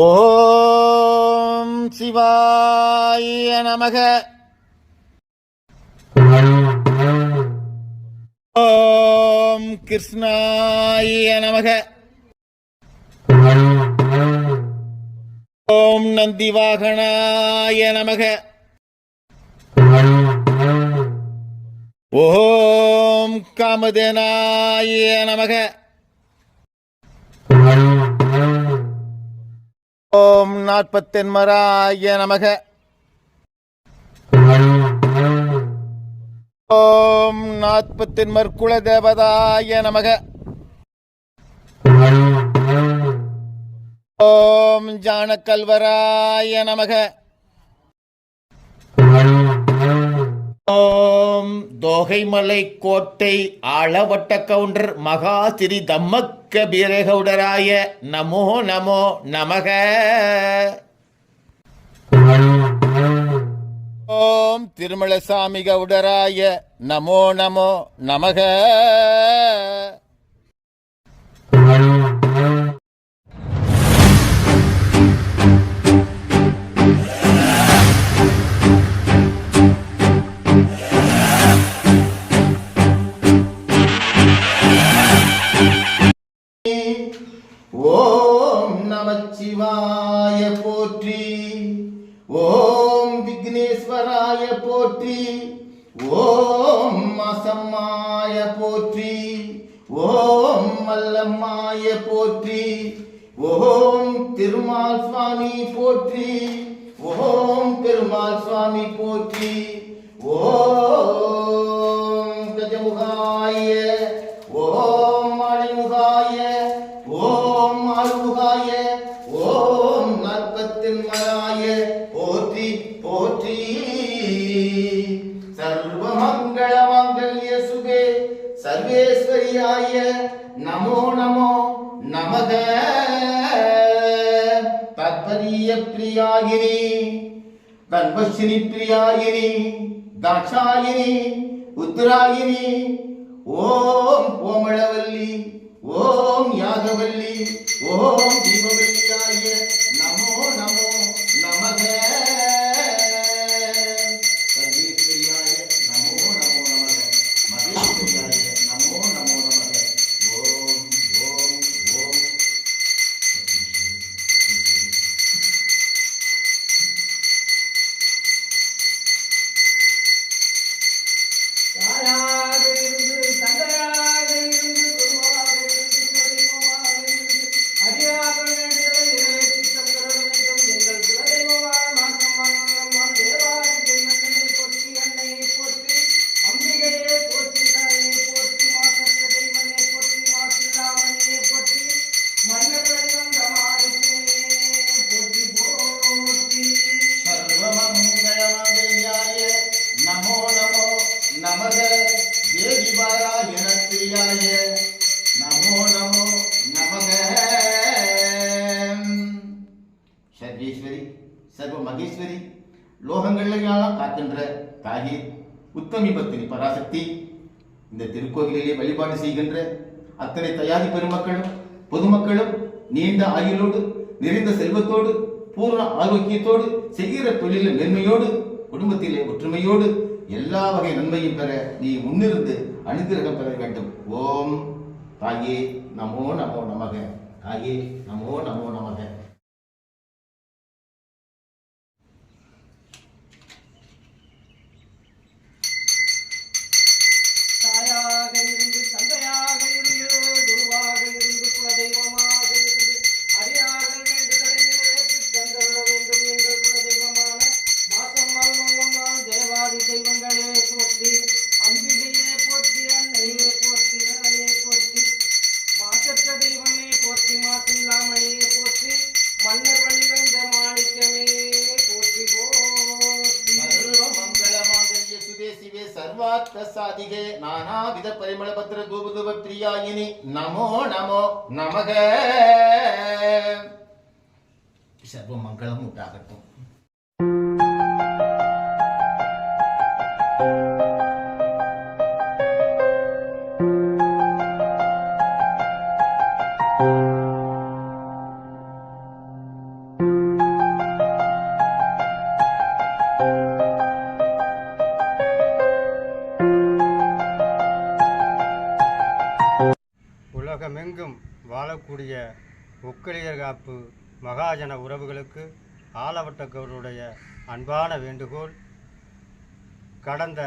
ஓம் சிவாய நமக. ஓம் கிருஷ்ணாய நமக. ஓம் நந்திவாகனாய நமக. ஓம் காமதேனாய நமக. ஓம் நாற்பத்தென்மராய நமக. ஓம் நாற்பத்தென்மர் குலதேவதாய நமக. ஓம் ஜானகல்வராய நமக. ஓம் தோகைமலை கோட்டை ஆளவட்ட கவுண்டர் மகா ஸ்ரீ தம்மக்க பீரகவுடராய நமோ நமோ நமக. ஓம் திருமலசாமி கவுடராய நமோ நமோ நமக. ஓம் நமச்சிவாய போற்றி. ஓம் விக்னேஸ்வராய போற்றி. ஓம் மாசம்மாய போற்றி. ஓம் மல்லம்மாய போற்றி. ஓம் திருமால் சுவாமி போற்றி. ஓம் பெருமாள் சுவாமி போற்றி. ஓம் கஜமுகாய. ஓம் மணிமுகாய. ஓம் ஆறுமுகாய. ஓம் நாற்பத்தென்மராய போற்றி போற்றி. சர்வமங்கள மாங்கல்ய சுபே சர்வேஸ்வரியாய நமோ நமோ நமக. தத்பரிய பிரியாயினி தன்வசினி பிரியாயினி தாட்சாயினி உத்தராயினி. ஓம் கோமளவல்லி. ஓம் யாகவல்லி. ஓம் தீபவல்லியாய நமோ நமோ நமக. சர்வேஸ்வரியாய நமோ நமோ நமக. மகேஸ்வரியாய நமோ நமோ நமக. ஓம் ஓம் ஓம். தாயாக இருந்து தந்தையாக இருந்து குருவாக இருந்து குலதெய்வமாக இருந்து அடியார்கள் வேண்டுதலை நிறைவேற்றி தந்திட வேண்டும். எங்கள் குலதெய்வமான மாசம்மாள் தேவாதி தெய்வங்களை போற்றி. அன்னையை போற்றி. அம்பிகையை போற்றி. தாயை போற்றி. மாசற்ற தெய்வனை போற்றி. மாசில்லாமணியை போற்றி. மன்னர் வடிவந்த மாணிக்கமே போற்றி போற்றி. சர்வமங்களமங்கல்யாய நமோ நமோ நமக. தேவிபாராயண பிரியாய நமோ நமோ நமக. சர்வேஸ்வரி சர்வ மகேஸ்வரி லோகங்களையெல்லாம் காக்கின்ற தாயே உத்தமி பத்தினி பராசக்தி, இந்த திருக்கோவிலிலே வழிபாடு செய்கின்ற அத்தனை தயாரி பெருமக்களும் பொதுமக்களும் நீண்ட ஆயுளோடு நிறைந்த செல்வத்தோடு பூர்ண ஆரோக்கியத்தோடு செய்கிற தொழிலில் மென்மையோடு குடும்பத்திலே ஒற்றுமையோடு எல்லா வகை நன்மையும் பெற நீ முன்னிருந்து அனுகிரகம் பெற வேண்டும். ஓம் தாயே நமோ நமோ நமக. தாயே நமோ நமோ நமக. தாயாக இருந்து தந்தையாக இருந்து குருவாக இருந்து குலதெய்வமாக இருந்து அடியார்கள் வேண்டுதலை நிறைவேற்றி தந்திட வேண்டும். எங்கள் குலதெய்வமான மாசம்மாள் மல்லம்மாள் தேவாதி தெய்வங்களே போற்றி. அம்பிகையே போற்றி. அன்னையே போற்றி. தாயே போற்றி. மாசற்ற தெய்வமே போற்றி. மாசில்லாமணியே போற்றி. மன்னர் வழிவந்த மாணிக்கமே போற்றி போற்றி. சர்வமங்களமாங்கல்ய சுதே சிவே சர்வார்த்த சாதிகே நானாவித பரிமள பத்ர தூபதுப பிரியாயினி நமோ நமோ நமக. சர்வமங்களம் உண்டாகட்டும். இருக்கக்கூடிய ஒக்கலியர் காப்பு மகாஜன உறவுகளுக்கு ஆலவட்டக்கவருடைய அன்பான வேண்டுகோள். கடந்த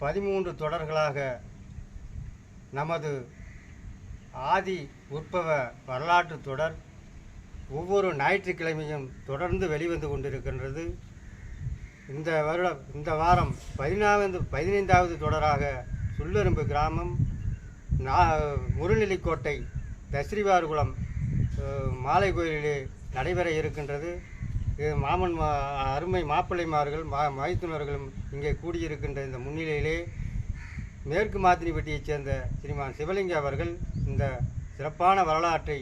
13 தொடர்களாக நமது ஆதி உற்பவ வரலாற்று தொடர் ஒவ்வொரு ஞாயிற்றுக்கிழமையும் தொடர்ந்து வெளிவந்து கொண்டிருக்கின்றது. இந்த வாரம் 15வது தொடராக சுள்ளெரும்பு கிராமம் முருநெல்லிக்கோட்டை தஸ்ரீவார்குளம் மாலை கோயிலிலே நடைபெற இருக்கின்றது. இது அருமை மாப்பிள்ளைமார்கள் மைத்துனர்களும் இங்கே கூடியிருக்கின்ற இந்த முன்னிலையிலே மேற்கு மாத்தினிப்பட்டியைச் சேர்ந்த ஸ்ரீமான் சிவலிங்க அவர்கள் இந்த சிறப்பான வரலாற்றை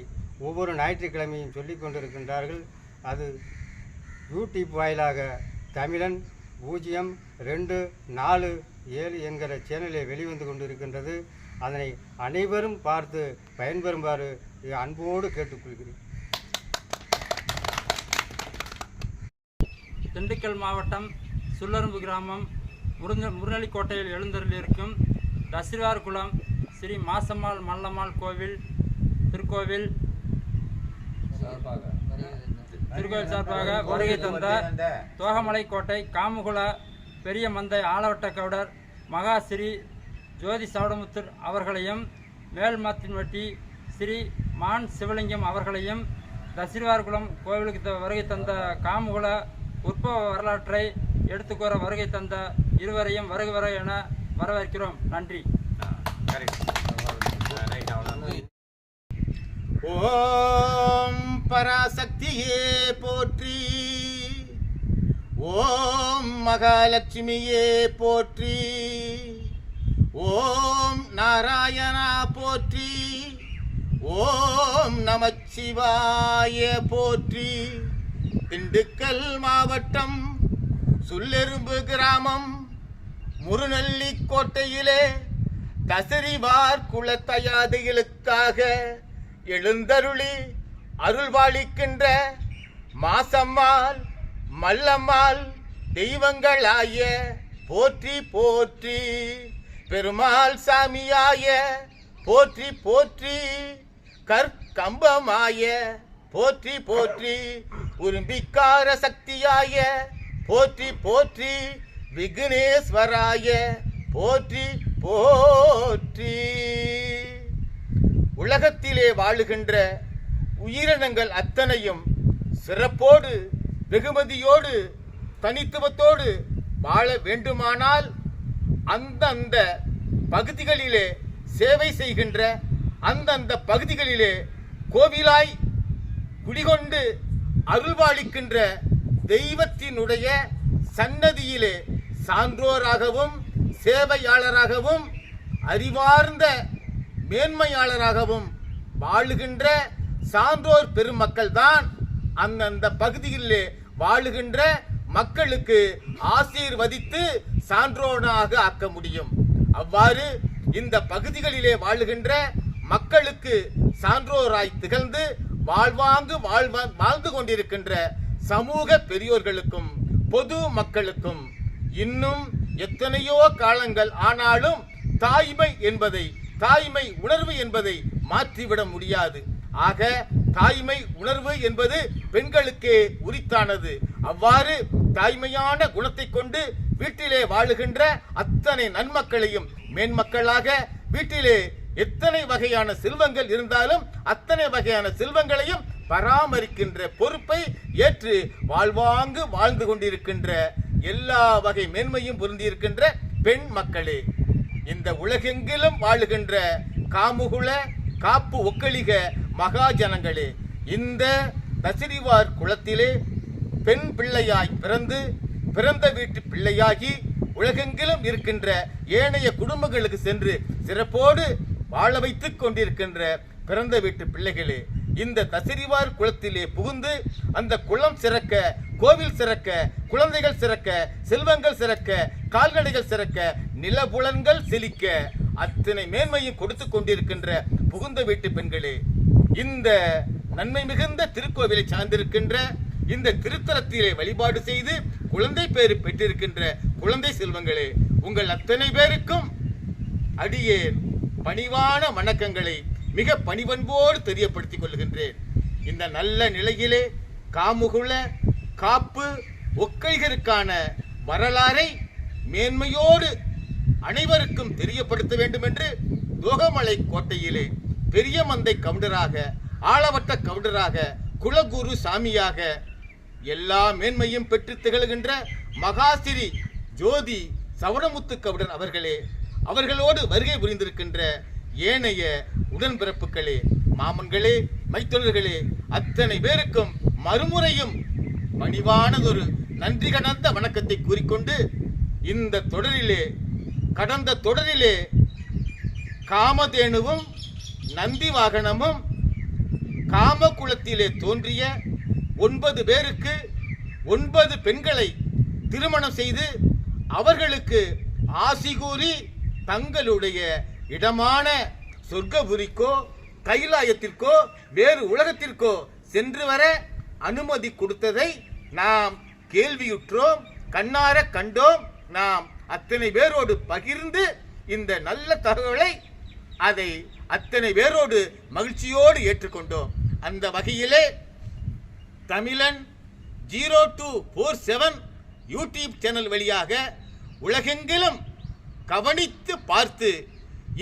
ஒவ்வொரு ஞாயிற்றுக்கிழமையும் சொல்லிக் கொண்டிருக்கின்றார்கள். அது யூடியூப் வாயிலாக தமிழன் 0247 என்கிற சேனலில் வெளிவந்து கொண்டிருக்கின்றது. அதனை அனைவரும் பார்த்து பயன்பெறுமாறு அன்போடு கேட்டுக்கொள்கிறேன். திண்டுக்கல் மாவட்டம் சுள்ளெரும்பு கிராமம் முருநெல்லிக்கோட்டையில் எழுந்தருளியிருக்கும் தஸ்ரீவார்குளம் ஸ்ரீ மாசம்மாள் மல்லம்மாள் திருக்கோவில் சார்பாக வருகை தந்த தோகமலைக்கோட்டை காமுகுல பெரிய மந்தை ஆலவட்டக்கவுடர் மகாஸ்ரீ ஜோதி சவடமுத்தர் அவர்களையும் மேல்மாத்தின்வட்டி ஸ்ரீ மான் சிவலிங்கம் அவர்களையும் தஸ்ரீவார்குளம் கோவிலுக்கு வருகை தந்த காமுகுல உற்பவ வரலாற்றை எடுத்துக்கூற வருகை தந்த இருவரையும் வருக என வரவேற்கிறோம். நன்றி. ஓம் பராசக்தியே போற்றி, ஓம் மகாலட்சுமியே போற்றி, ஓம் நாராயணா போற்றி, ஓம் நமச்சிவாய போற்றி. திண்டுக்கல் மாவட்டம் சுள்ளெரும்பு கிராமம் முருநெல்லிக்கோட்டையிலே தசரிவார் குலத்தயாதிகளுக்காக எழுந்தருளி அருள்வாளிக்கின்ற மாசம்மாள் மல்லம்மாள் தெய்வங்களாய போற்றி போற்றி, பெருமாள் சாமியாய போற்றி போற்றி, கற்கம்பமாய போற்றி போற்றி, உரும்பிக்கார சக்தியாய போற்றி போற்றி, விக்னேஸ்வராய போற்றி போற்றி. உலகத்திலே வாழுகின்ற உயிரினங்கள் அத்தனையும் சிறப்போடு வெகுமதியோடு தனித்துவத்தோடு வாழ வேண்டுமானால் அந்தந்த பகுதிகளிலே சேவை செய்கின்ற அந்தந்த பகுதிகளிலே கோவிலாய் குடிகொண்டு அருள்வாளிக்கின்ற தெய்வத்தினுடைய சன்னதியிலே சான்றோராகவும் சேவையாளராகவும் அறிவார்ந்த மேன்மையாளராகவும் வாழுகின்ற சான்றோர் பெருமக்கள் தான் அந்தந்த பகுதிகளிலே வாழுகின்ற மக்களுக்கு ஆசீர்வதித்து சான்றோனாக ஆக்க முடியும். அவ்வாறு இந்த பகுதிகளிலே வாழுகின்ற மக்களுக்கு சான்றோராய் திகழ்ந்து வாழ்ந்து கொண்டிருக்கின்ற சமூக பெரியோர்களுக்கும் பொது மக்களுக்கும் இன்னும் எத்தனையோ காலங்கள் ஆனாலும் தாய்மை உணர்வு என்பதை மாற்றிவிட முடியாது. ஆக தாய்மை உணர்வு என்பது பெண்களுக்கே உரித்தானது. அவ்வாறு தாய்மையான குணத்தை கொண்டு வீட்டிலே வாழுகின்ற அத்தனை நன்மக்களையும் மேன்மக்களாக வீட்டிலே எத்தனை வகையான செல்வங்கள் இருந்தாலும் அத்தனை வகையான செல்வங்களையும் பராமரிக்கின்ற பொறுப்பை ஏற்று வாழ்ந்து கொண்டிருக்கின்ற எல்லா வகை மேன்மையும் பொருந்தியிருக்கின்ற பெண் மக்களே, இந்த உலகெங்கிலும் வாழுகின்ற காமுகுல காப்பு ஒக்கலிக மகாஜனங்களே, இந்த தசிரிவார் குலத்திலே பெண் பிள்ளையாய் பிறந்த வீட்டு பிள்ளையாகி உலகெங்கிலும் இருக்கின்ற ஏனைய குடும்பங்களுக்கு சென்று சிறப்போடு வாழ வைத்துக் கொண்டிருக்கின்ற பிறந்த வீட்டு பிள்ளைகளே, இந்த தசிரிவார் குலத்திலே புகுந்து அந்த குலம் சிறக்க, கோவில் சிறக்க, குழந்தைகள் சிறக்க, செல்வங்கள் சிறக்க, கால்நடைகள் சிறக்க, நிலபுலன்கள் செழிக்க அத்தனை மேன்மையும் கொடுத்து கொண்டிருக்கின்ற புகுந்த வீட்டு பெண்களே, இந்த நன்மை மிகுந்த திருக்கோவிலை சார்ந்திருக்கின்ற இந்த திருத்தலத்திலே வழிபாடு செய்து குழந்தை பேறு பெற்றிருக்கின்ற குழந்தை செல்வங்களே, உங்கள் அத்தனை பேருக்கும் அடியேன் பணிவான வணக்கங்களை மிக பணிவன்போடு தெரியப்படுத்திக் கொள்கின்றேன். இந்த நல்ல நிலையிலே காமுகுல காப்பு ஒக்கைகளுக்கான வரலாறை மேன்மையோடு அனைவருக்கும் தெரியப்படுத்த வேண்டும் என்று தோகமலை கோட்டையிலே பெரிய மந்தை கவுண்டராக, ஆளவட்ட கவுண்டராக, குலகுரு சாமியாக எல்லா மேன்மையும் பெற்று திகழ்கின்ற மகாசிரி ஜோதி சவணமுத்து கவுடர் அவர்களே, அவர்களோடு வருகை புரிந்திருக்கின்ற ஏனைய உடன்பிறப்புகளே, மாமன்களே, மைத்துனர்களே, அத்தனை பேருக்கும் மறுமுறையும் பணிவானதொரு நன்றி கடந்த வணக்கத்தை கூறிக்கொண்டு இந்த தொடரிலே, கடந்த தொடரிலே காமதேனுவும் நந்தி வாகனமும் காமகுலத்திலே தோன்றிய 9 பேருக்கு 9 பெண்களை திருமணம் செய்து அவர்களுக்கு ஆசி கூறி தங்களுடைய இடமான சொர்க்கபுரிக்கோ கைலாயத்திற்கோ வேறு உலகத்திற்கோ சென்று வர அனுமதி கொடுத்ததை நாம் கேள்வியுற்றோம், கண்ணார கண்டோம். நாம் அத்தனை பேரோடு பகிர்ந்து இந்த நல்ல தகவலை அதை அத்தனை பேரோடு மகிழ்ச்சியோடு ஏற்றுக்கொண்டோம். அந்த வகையிலே தமிழன் 0247 யூடியூப் சேனல் வழியாக உலகெங்கிலும் கவனித்து பார்த்து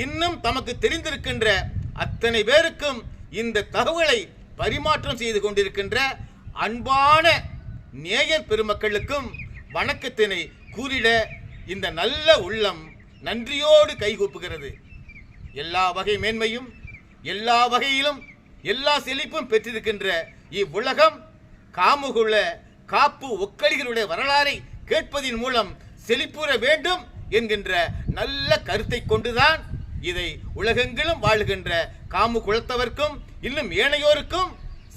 இன்னும் தமக்கு தெரிந்திருக்கின்ற அத்தனை பேருக்கும் இந்த தகவலை பரிமாற்றம் செய்து கொண்டிருக்கின்ற அன்பான நேயர் பெருமக்களுக்கும் வணக்கத்தினை கூறிட இந்த நல்ல உள்ளம் நன்றியோடு கைகூப்புகிறது. எல்லா வகை மேன்மையும் எல்லா வகையிலும் எல்லா செழிப்பும் பெற்றிருக்கின்ற இவ்வுலகம் காமுகுல காப்பு ஒக்கலிகளுடைய வரலாறை கேட்பதின் மூலம் செழிப்புற வேண்டும் என்கின்ற நல்ல கருத்தை கொண்டுதான் இதை உலகெங்கிலும் வாழுகின்ற காமு குலத்தவர்க்கும் இன்னும் ஏனையோருக்கும்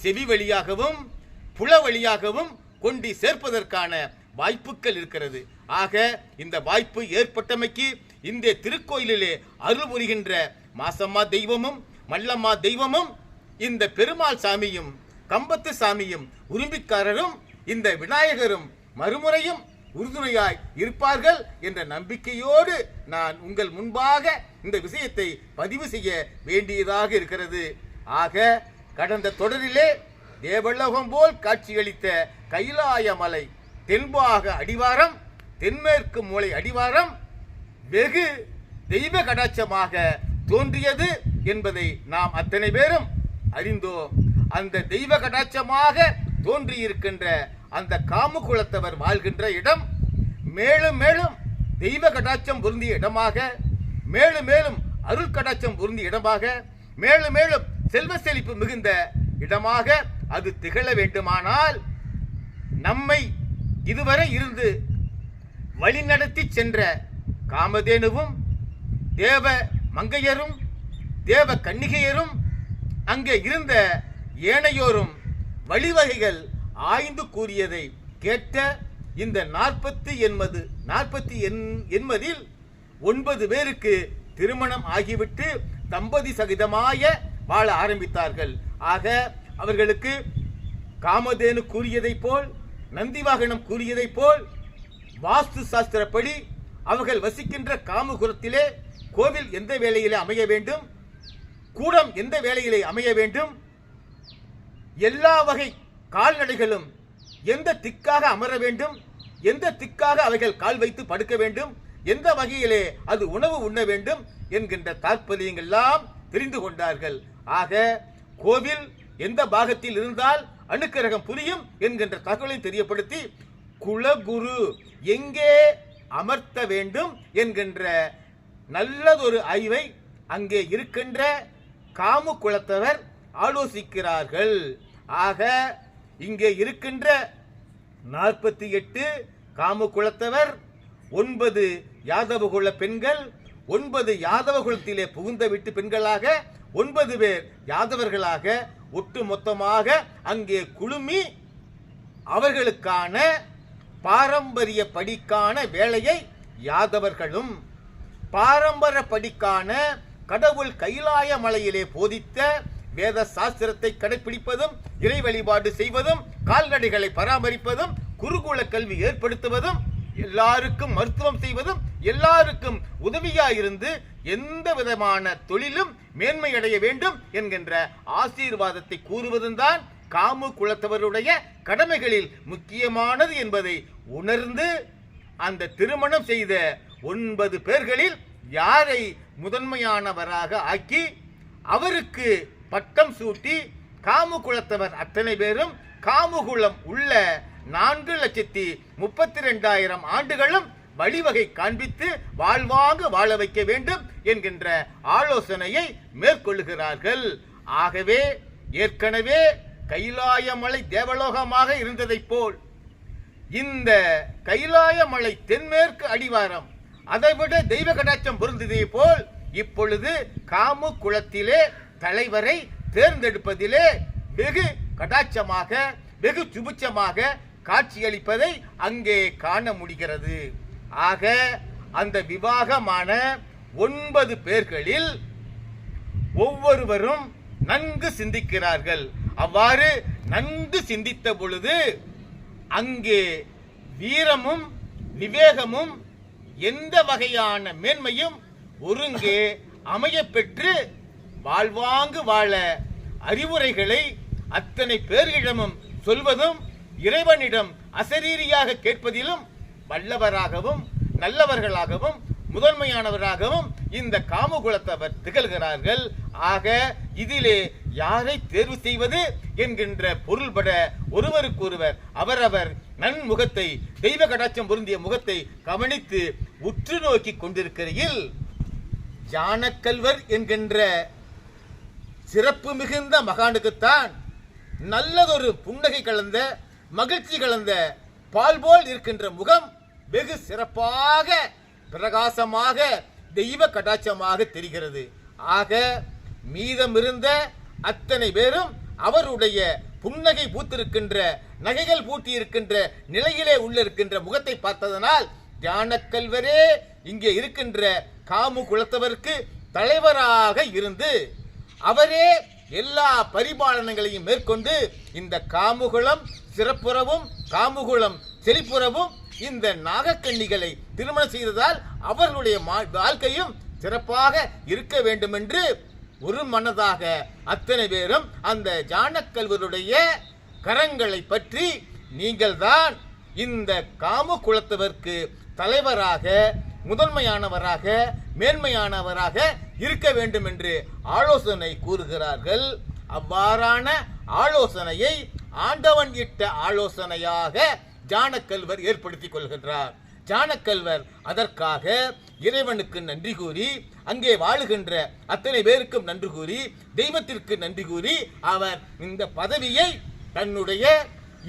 செவி வழியாகவும் புல வழியாகவும் கொண்டு சேர்ப்பதற்கான வாய்ப்புகள் இருக்கிறது. ஆக இந்த வாய்ப்பு ஏற்பட்டமைக்கு இந்த திருக்கோயிலிலே அருள் புரிகின்ற மாசம்மா தெய்வமும் மல்லம்மா தெய்வமும் இந்த பெருமாள் சாமியும் கம்பத்து சாமியும் உரும்பிக்காரரும் இந்த விநாயகரும் மறுமுறையும் உறுதுணையாய் இருப்பார்கள் என்ற நம்பிக்கையோடு நான் உங்கள் முன்பாக இந்த விஷயத்தை பதிவு செய்ய வேண்டியதாக இருக்கிறது. ஆக கடந்த தொடரிலே தேவலோகம் போல் காட்சியளித்த கைலாயமலை தென்பாக அடிவாரம் தென்மேற்கு மூலை அடிவாரம் வெகு தெய்வ கடாட்சமாக தோன்றியது என்பதை நாம் அத்தனை பேரும் அறிந்தோம். அந்த தெய்வ கடாட்சமாக தோன்றியிருக்கின்ற அந்த காமு குலத்தவர் வாழ்கின்ற இடம் மேலும் மேலும் தெய்வ கடாட்சம் பொருந்திய இடமாக, மேலும் மேலும் அருள் கடாட்சம் பொருந்திய இடமாக, மேலும் மேலும் செல்வ செழிப்பு மிகுந்த இடமாக அது திகழ வேண்டுமானால் நம்மை இதுவரை இருந்து வழிநடத்தி சென்ற காமதேனுவும் தேவ மங்கையரும் தேவ கன்னிகையரும் அங்கே இருந்த ஏனையோரும் வழிவகைகள் ஆய்ந்து கூறியதை கேட்ட இந்த 40 எண்பதில் 9 பேருக்கு திருமணம் ஆகிவிட்டு தம்பதி சகிதமாய வாழ ஆரம்பித்தார்கள். ஆக அவர்களுக்கு காமதேனு கூறியதைப் போல் நந்திவாகனம் கூறியதைப் போல் வாஸ்து சாஸ்திரப்படி அவர்கள் வசிக்கின்ற காமகுலத்திலே கோவில் எந்த வேளையிலே அமைய வேண்டும், கூடம் எந்த வேளையிலே அமைய வேண்டும், எல்லா வகை கால்நடைகளும் எந்த திக்காக அமர வேண்டும், எந்த திக்காக அவைகள் கால் வைத்து படுக்க வேண்டும், எந்த வகையிலே அது உணவு உண்ண வேண்டும் என்கின்ற தாற்பயங்கள் எல்லாம் தெரிந்து கொண்டார்கள். ஆக கோவில் எந்த பாகத்தில் இருந்தால் அனுக்கிரகம் புரியும் என்கின்ற தகவலை தெரியப்படுத்தி குலகுரு எங்கே அமர்த்த வேண்டும் என்கின்ற நல்லதொரு ஆய்வை அங்கே இருக்கின்ற காமு குலத்தவர் ஆலோசிக்கிறார்கள். ஆக இங்கே இருக்கின்ற 48 காமு குலத்தவர், 9 யாதவகுல பெண்கள், 9 யாதவ குலத்திலே புகுந்த வீட்டு பெண்களாக 9 பேர் யாதவர்களாக ஒட்டு மொத்தமாக அங்கே குழுமி அவர்களுக்கான பாரம்பரிய படிக்கான வேலையை யாதவர்களும் பாரம்பரிய படிக்கான கடவுள் கைலாய மலையிலே போதித்த வேத சாஸ்திரத்தை கடைபிடிப்பதும் இறை வழிபாடு செய்வதும் கால்நடைகளை பராமரிப்பதும் குருகுல கல்வி ஏற்படுத்துவதும் எல்லாருக்கும் மருத்துவம் செய்வதும் எல்லாருக்கும் உதவியாயிருந்து எந்த விதமான தொழிலும் மேன்மையடைய வேண்டும் என்கின்ற ஆசீர்வாதத்தை கூறுவதுதான் காமு குலத்தவருடைய கடமைகளில் முக்கியமானது என்பதை உணர்ந்து அந்த திருமணம் செய்த 9 பேர்களில் யாரை முதன்மையானவராக ஆக்கி அவருக்கு பட்டம் சூட்டி காமு குலத்தவர் அத்தனை பேரும் காமுகுலம் உள்ள 4,32,000 ஆண்டுகளும் வழிவகை காண்பித்து வாழ்வாங்க வாழ வைக்க வேண்டும் என்கின்ற ஆலோசனையை மேற்கொள்ளுகிறார்கள். ஆகவே ஏற்கனவே கைலாயமலை தேவலோகமாக இருந்ததைப் போல் இந்த கைலாயமலை தென்மேற்கு அடிவாரம் அதைவிட தெய்வ கடாட்சம் பொருந்ததை போல் இப்பொழுது காமு குலத்திலே தலைவரை தேர்ந்தெடுப்பதிலே வெகு கடாட்சமாக வெகு சுபிச்சமாக காட்சியளிப்பதை அங்கே காண முடிகிறது. ஆக அந்த விவாகமான 9 பேர்களில் ஒவ்வொருவரும் நன்கு சிந்திக்கிறார்கள். அவ்வாறு நன்கு சிந்தித்த பொழுது அங்கே வீரமும் விவேகமும் எந்த வகையான மேன்மையும் ஒருங்கே அமையப்பெற்று வாழ்வாங்கு வாழ அறிவுரைகளை அத்தனை பேர்களிடமும் சொல்வதும் இறைவனிடம் அசரீரியாக கேட்பதிலும் வல்லவராகவும் நல்லவர்களாகவும் முதன்மையானவராகவும் இந்த காமகுலத்தவர் திகழ்கிறார்கள். ஆக இதிலே யாரை தேர்வு செய்வது என்கின்ற பொருள்பட ஒருவருக்கொருவர் அவரவர் நன்முகத்தை தெய்வ கடாட்சம் பொருந்திய முகத்தை கவனித்து உற்று நோக்கி கொண்டிருக்கையில் ஜானக்கல்வர் என்கின்ற சிறப்பு மிகுந்த மகானுக்குத்தான் நல்லதொரு புன்னகை கலந்த மகிழ்ச்சி கலந்த பால் போல் இருக்கின்ற முகம் வெகு சிறப்பாக பிரகாசமாக தெய்வ கடாட்சமாக தெரிகிறது. ஆக மீதமிருந்த அத்தனை பேரும் அவருடைய புன்னகை பூத்திருக்கின்ற நகைகள் பூட்டியிருக்கின்ற நிலையிலே உள்ள இருக்கின்ற முகத்தை பார்த்ததனால் ஞானக்கல்வரே இங்கே இருக்கின்ற காமு குலத்தவருக்கு தலைவராக இருந்து அவரே எல்லா பரிபாலனங்களையும் மேற்கொண்டு இந்த காமுகுலம் சிறப்புறவும் காமுகுலம் செழிப்புறவும் இந்த நாகக்கன்னிகளை திருமணம் செய்ததால் அவர்களுடைய வாழ்க்கையும் சிறப்பாக இருக்க வேண்டும் என்று ஒரு மனதாக அத்தனை பேரும் அந்த ஜானக்கல்வருடைய கரங்களை பற்றி நீங்கள் தான் இந்த காமு குலத்தவர்க்கு தலைவராக முதன்மையானவராக மேன்மையானவராக இருக்க வேண்டும் என்று ஆலோசனை கூறுகிறார்கள். அவ்வாறான ஆலோசனையை ஆண்டவன் இட்ட ஆலோசனையாக ஜானக்கல்வர் ஏற்படுத்திக் கொள்கின்றார். ஜானக்கல்வர் அதற்காக இறைவனுக்கு நன்றி கூறி அங்கே வாழுகின்ற அத்தனை பேருக்கும் நன்றி கூறி தெய்வத்திற்கு நன்றி கூறி அவர் இந்த பதவியை தன்னுடைய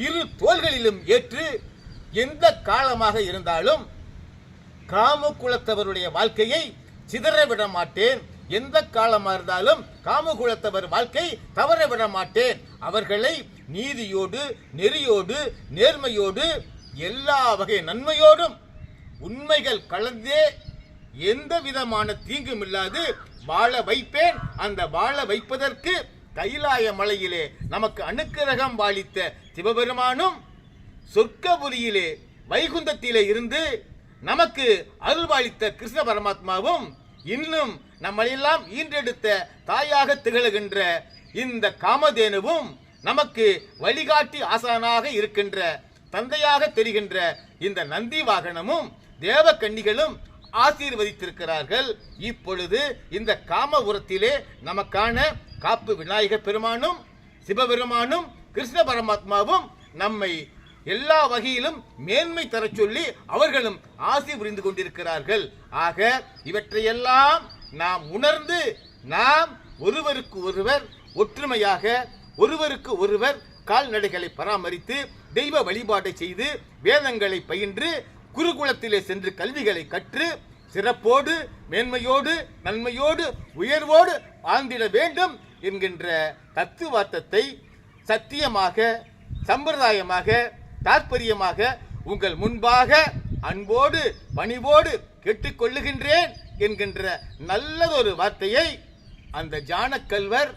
இரு தோள்களிலும் ஏற்று எந்த காலமாக இருந்தாலும் காமு குலத்தவருடைய வாழ்க்கையை சிதற விட மாட்டேன், எந்த காலமாக இருந்தாலும் காமு குலத்தவர் வாழ்க்கை தவற விட மாட்டேன், அவர்களை நீதியோடு நெறியோடு நேர்மையோடு எல்லா வகை நன்மையோடும் உண்மைகள் கலந்தே எந்த விதமான தீங்கும் இல்லாது வாழ வைப்பேன். அந்த வாழ வைப்பதற்கு கைலாய மலையிலே நமக்கு அனுக்கிரகம் வாளித்த சிவபெருமானும் சொர்க்கபுரியிலே வைகுந்தத்திலே இருந்து நமக்கு அருள்வாளித்த கிருஷ்ண பரமாத்மாவும் இன்னும் நம்மளெல்லாம் ஈன்றெடுத்த தாயாக திகழ்கின்ற இந்த காமதேனுவும் நமக்கு வழிகாட்டி ஆசானாக இருக்கின்ற தந்தையாக தெரிகின்ற இந்த நந்தி வாகனமும் தேவக்கன்னிகளும் ஆசீர்வதித்திருக்கிறார்கள். இப்பொழுது இந்த காமபுரத்திலே நமக்கான காப்பு விநாயக பெருமானும் சிவபெருமானும் கிருஷ்ண பரமாத்மாவும் நம்மை எல்லா வகையிலும் மேன்மை தர சொல்லி அவர்களும் ஆசி புரிந்து கொண்டிருக்கிறார்கள். ஆக இவற்றையெல்லாம் நாம் உணர்ந்து நாம் ஒருவருக்கு ஒருவர் ஒற்றுமையாக ஒருவருக்கு ஒருவர் கால்நடைகளை பராமரித்து தெய்வ வழிபாட்டை செய்து வேதங்களை பயின்று குருகுலத்திலே சென்று கல்விகளை கற்று சிறப்போடு மேன்மையோடு நன்மையோடு உயர்வோடு வாழ்ந்திட வேண்டும் என்கின்ற தத்துவார்த்தத்தை சத்தியமாக சம்பிரதாயமாக தாற்பயமாக உங்கள் முன்பாக அன்போடு பணிவோடு கேட்டுக்கொள்ளுகின்றேன் என்கின்ற நல்லதொரு வார்த்தையை அந்த ஜானக்கல்வர்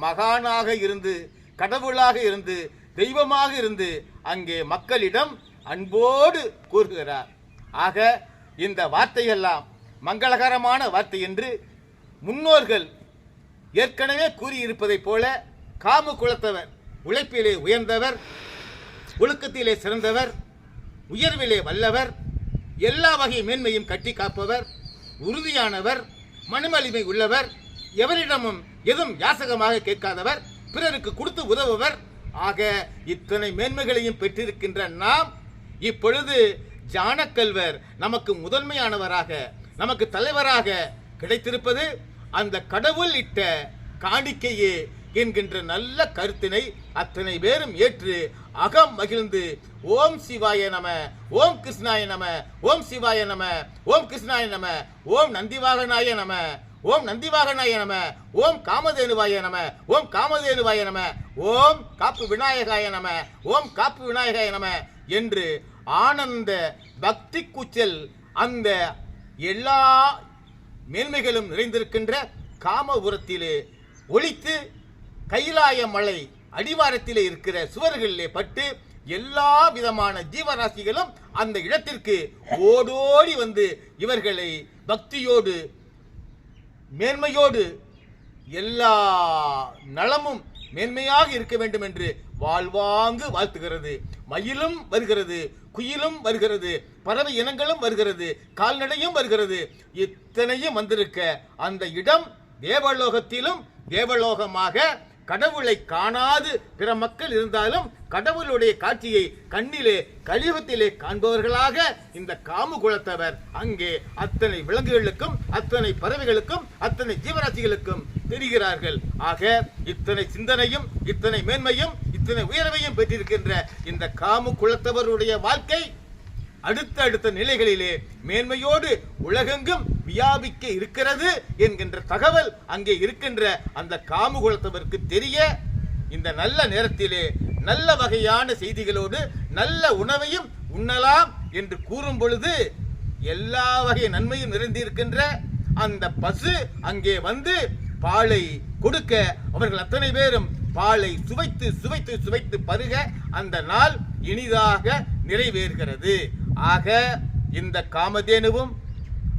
மகானாக இருந்து கடவுளாக இருந்து தெய்வமாக இருந்து அங்கே மக்களிடம் அன்போடு கூறுகிறார். ஆக இந்த வார்த்தையெல்லாம் மங்களகரமான வார்த்தை என்று முன்னோர்கள் ஏற்கனவே கூறியிருப்பதைப் போல காமு குலத்தவர் உழைப்பிலே உயர்ந்தவர், ஒழுக்கத்திலே சிறந்தவர், உயர்விலே வல்லவர், எல்லா வகை மேன்மையும் கட்டி காப்பவர், உறுதியானவர், மனவலிமை உள்ளவர், எவரிடமும் எதுவும் யாசகமாக கேட்காதவர், பிறருக்கு கொடுத்து உதவுவர். ஆக இத்தனை மேன்மைகளையும் பெற்றிருக்கின்ற நாம் இப்பொழுது ஜானக்கல்வர் நமக்கு முதன்மையானவராக, நமக்கு தலைவராக கிடைத்திருப்பது அந்த கடவுள் இட்ட காணிக்கையே என்கின்ற நல்ல கருத்தினை அத்தனை பேரும் ஏற்று அகம் மகிழ்ந்து ஓம் சிவாய நம, ஓம் கிருஷ்ணாய நம, ஓம் சிவாய நம, ஓம் கிருஷ்ணாய நம, ஓம் நந்திவாகனாய நம, ஓம் நந்திவாகனாய நம, ஓம் காமதேனுவாய நம, ஓம் காமதேனுவாய நம, ஓம் காப்பு விநாயகாய நம, ஓம் காப்பு விநாயகாய நம என்று ஆனந்த பக்தி கூச்சல் அந்த எல்லா மேன்மைகளும் நிறைந்திருக்கின்ற காமபுரத்திலே ஒளித்து கைலாய மலை அடிவாரத்திலே இருக்கிற சுவர்களிலே பட்டு எல்லா விதமான ஜீவராசிகளும் அந்த இடத்திற்கு ஓடோடி வந்து இவர்களை பக்தியோடு மேன்மையோடு எல்லா நலமும் மேன்மையாக இருக்க வேண்டும் என்று வாழ்வாங்கு வாழ்த்துகிறது. மயிலும் வருகிறது, குயிலும் வருகிறது, பறவை இனங்களும் வருகிறது, கால்நடையும் வருகிறது. இத்தனையும் வந்திருக்க அந்த இடம் தேவலோகத்திலும் தேவலோகமாக கடவுளை காணாது பிற மக்கள் இருந்தாலும் கடவுளுடைய காட்சியை கண்ணிலே கலியுகத்திலே காண்பவர்களாக இந்த காமு குலத்தவர் அங்கே அத்தனை விலங்குகளுக்கும் அத்தனை பறவைகளுக்கும் அத்தனை ஜீவராசிகளுக்கும் தெரிகிறார்கள். ஆக இத்தனை சிந்தனையும் இத்தனை மேன்மையும் இத்தனை உயர்வையும் பெற்றிருக்கின்ற இந்த காமு குலத்தவருடைய வாழ்க்கை அடுத்த நிலைகளிலே மேன்மையோடு உலகெங்கும் வியாபிக்க இருக்கிறது என்கின்ற தகவல் அங்கே இருக்கின்ற அந்த காமு குலத்தவருக்கு தெரிய இந்த நல்ல நேரத்திலே நல்ல வகையான செய்திகளோடு நல்ல உணவையும் உண்ணலாம் என்று கூறும் பொழுது எல்லா வகை நன்மையும் நிறைந்திருக்கின்ற அந்த பசு அங்கே வந்து பாலை கொடுக்க அவர்கள் அத்தனை பேரும் பாலை சுவைத்து சுவைத்து சுவைத்து பருக அந்த நாள் இனிதாக நிறைவேறுகிறது. ஆக இந்த காமதேனுவும்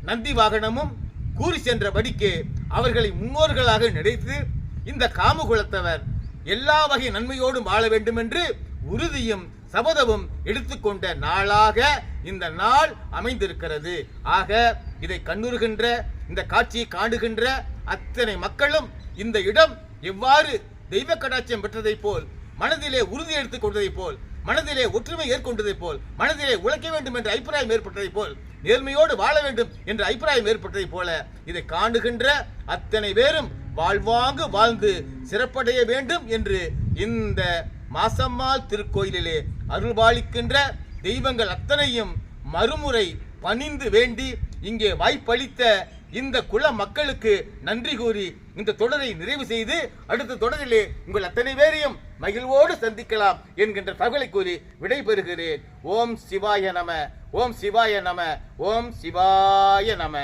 நந்தி வாகனமும் கூறி சென்றபடிக்கு அவர்களை முன்னோர்களாக நினைத்து இந்த காமுகுலத்தவர் எல்லா வகை நன்மையோடும் வாழ வேண்டும் என்று உறுதியும் சபதமும் எடுத்துக்கொண்ட நாளாக இந்த நாள் அமைந்திருக்கிறது. ஆக இதை கண்ணுறுகின்ற இந்த காட்சியை காணுகின்ற அத்தனை மக்களும் இந்த இடம் எவ்வாறு தெய்வ கடாட்சியம் பெற்றதை போல், மனதிலே உறுதி எடுத்துக் கொண்டதை போல், மனதிலே ஒற்றுமை ஏற்கொண்டதை போல், மனதிலே உழைக்க வேண்டும் என்ற அபிப்பிராயம் ஏற்பட்டதை போல், நேர்மையோடு வாழ வேண்டும் என்ற அபிப்பிராயம் ஏற்பட்டதை போல இதை காணுகின்ற அத்தனை பேரும் வாழ்வாங்கு வாழ்ந்து சிறப்படைய வேண்டும் என்று இந்த மாசம்மாள் திருக்கோயிலிலே அருள்பாலிக்கின்ற தெய்வங்கள் அத்தனையும் மறுமுறை பணிந்து வேண்டி இங்கே வாய்ப்பளித்த இந்த குல மக்களுக்கு நன்றி கூறி இந்த தொடரை நிறைவு செய்து அடுத்த தொடரிலே உங்கள் அத்தனை பேரையும் மகிழ்வோடு சந்திக்கலாம் என்கின்ற தகவலை கூறி விடைபெறுகிறேன். ஓம் சிவாய நம, ஓம் சிவாய நம, ஓம் சிவாய நம.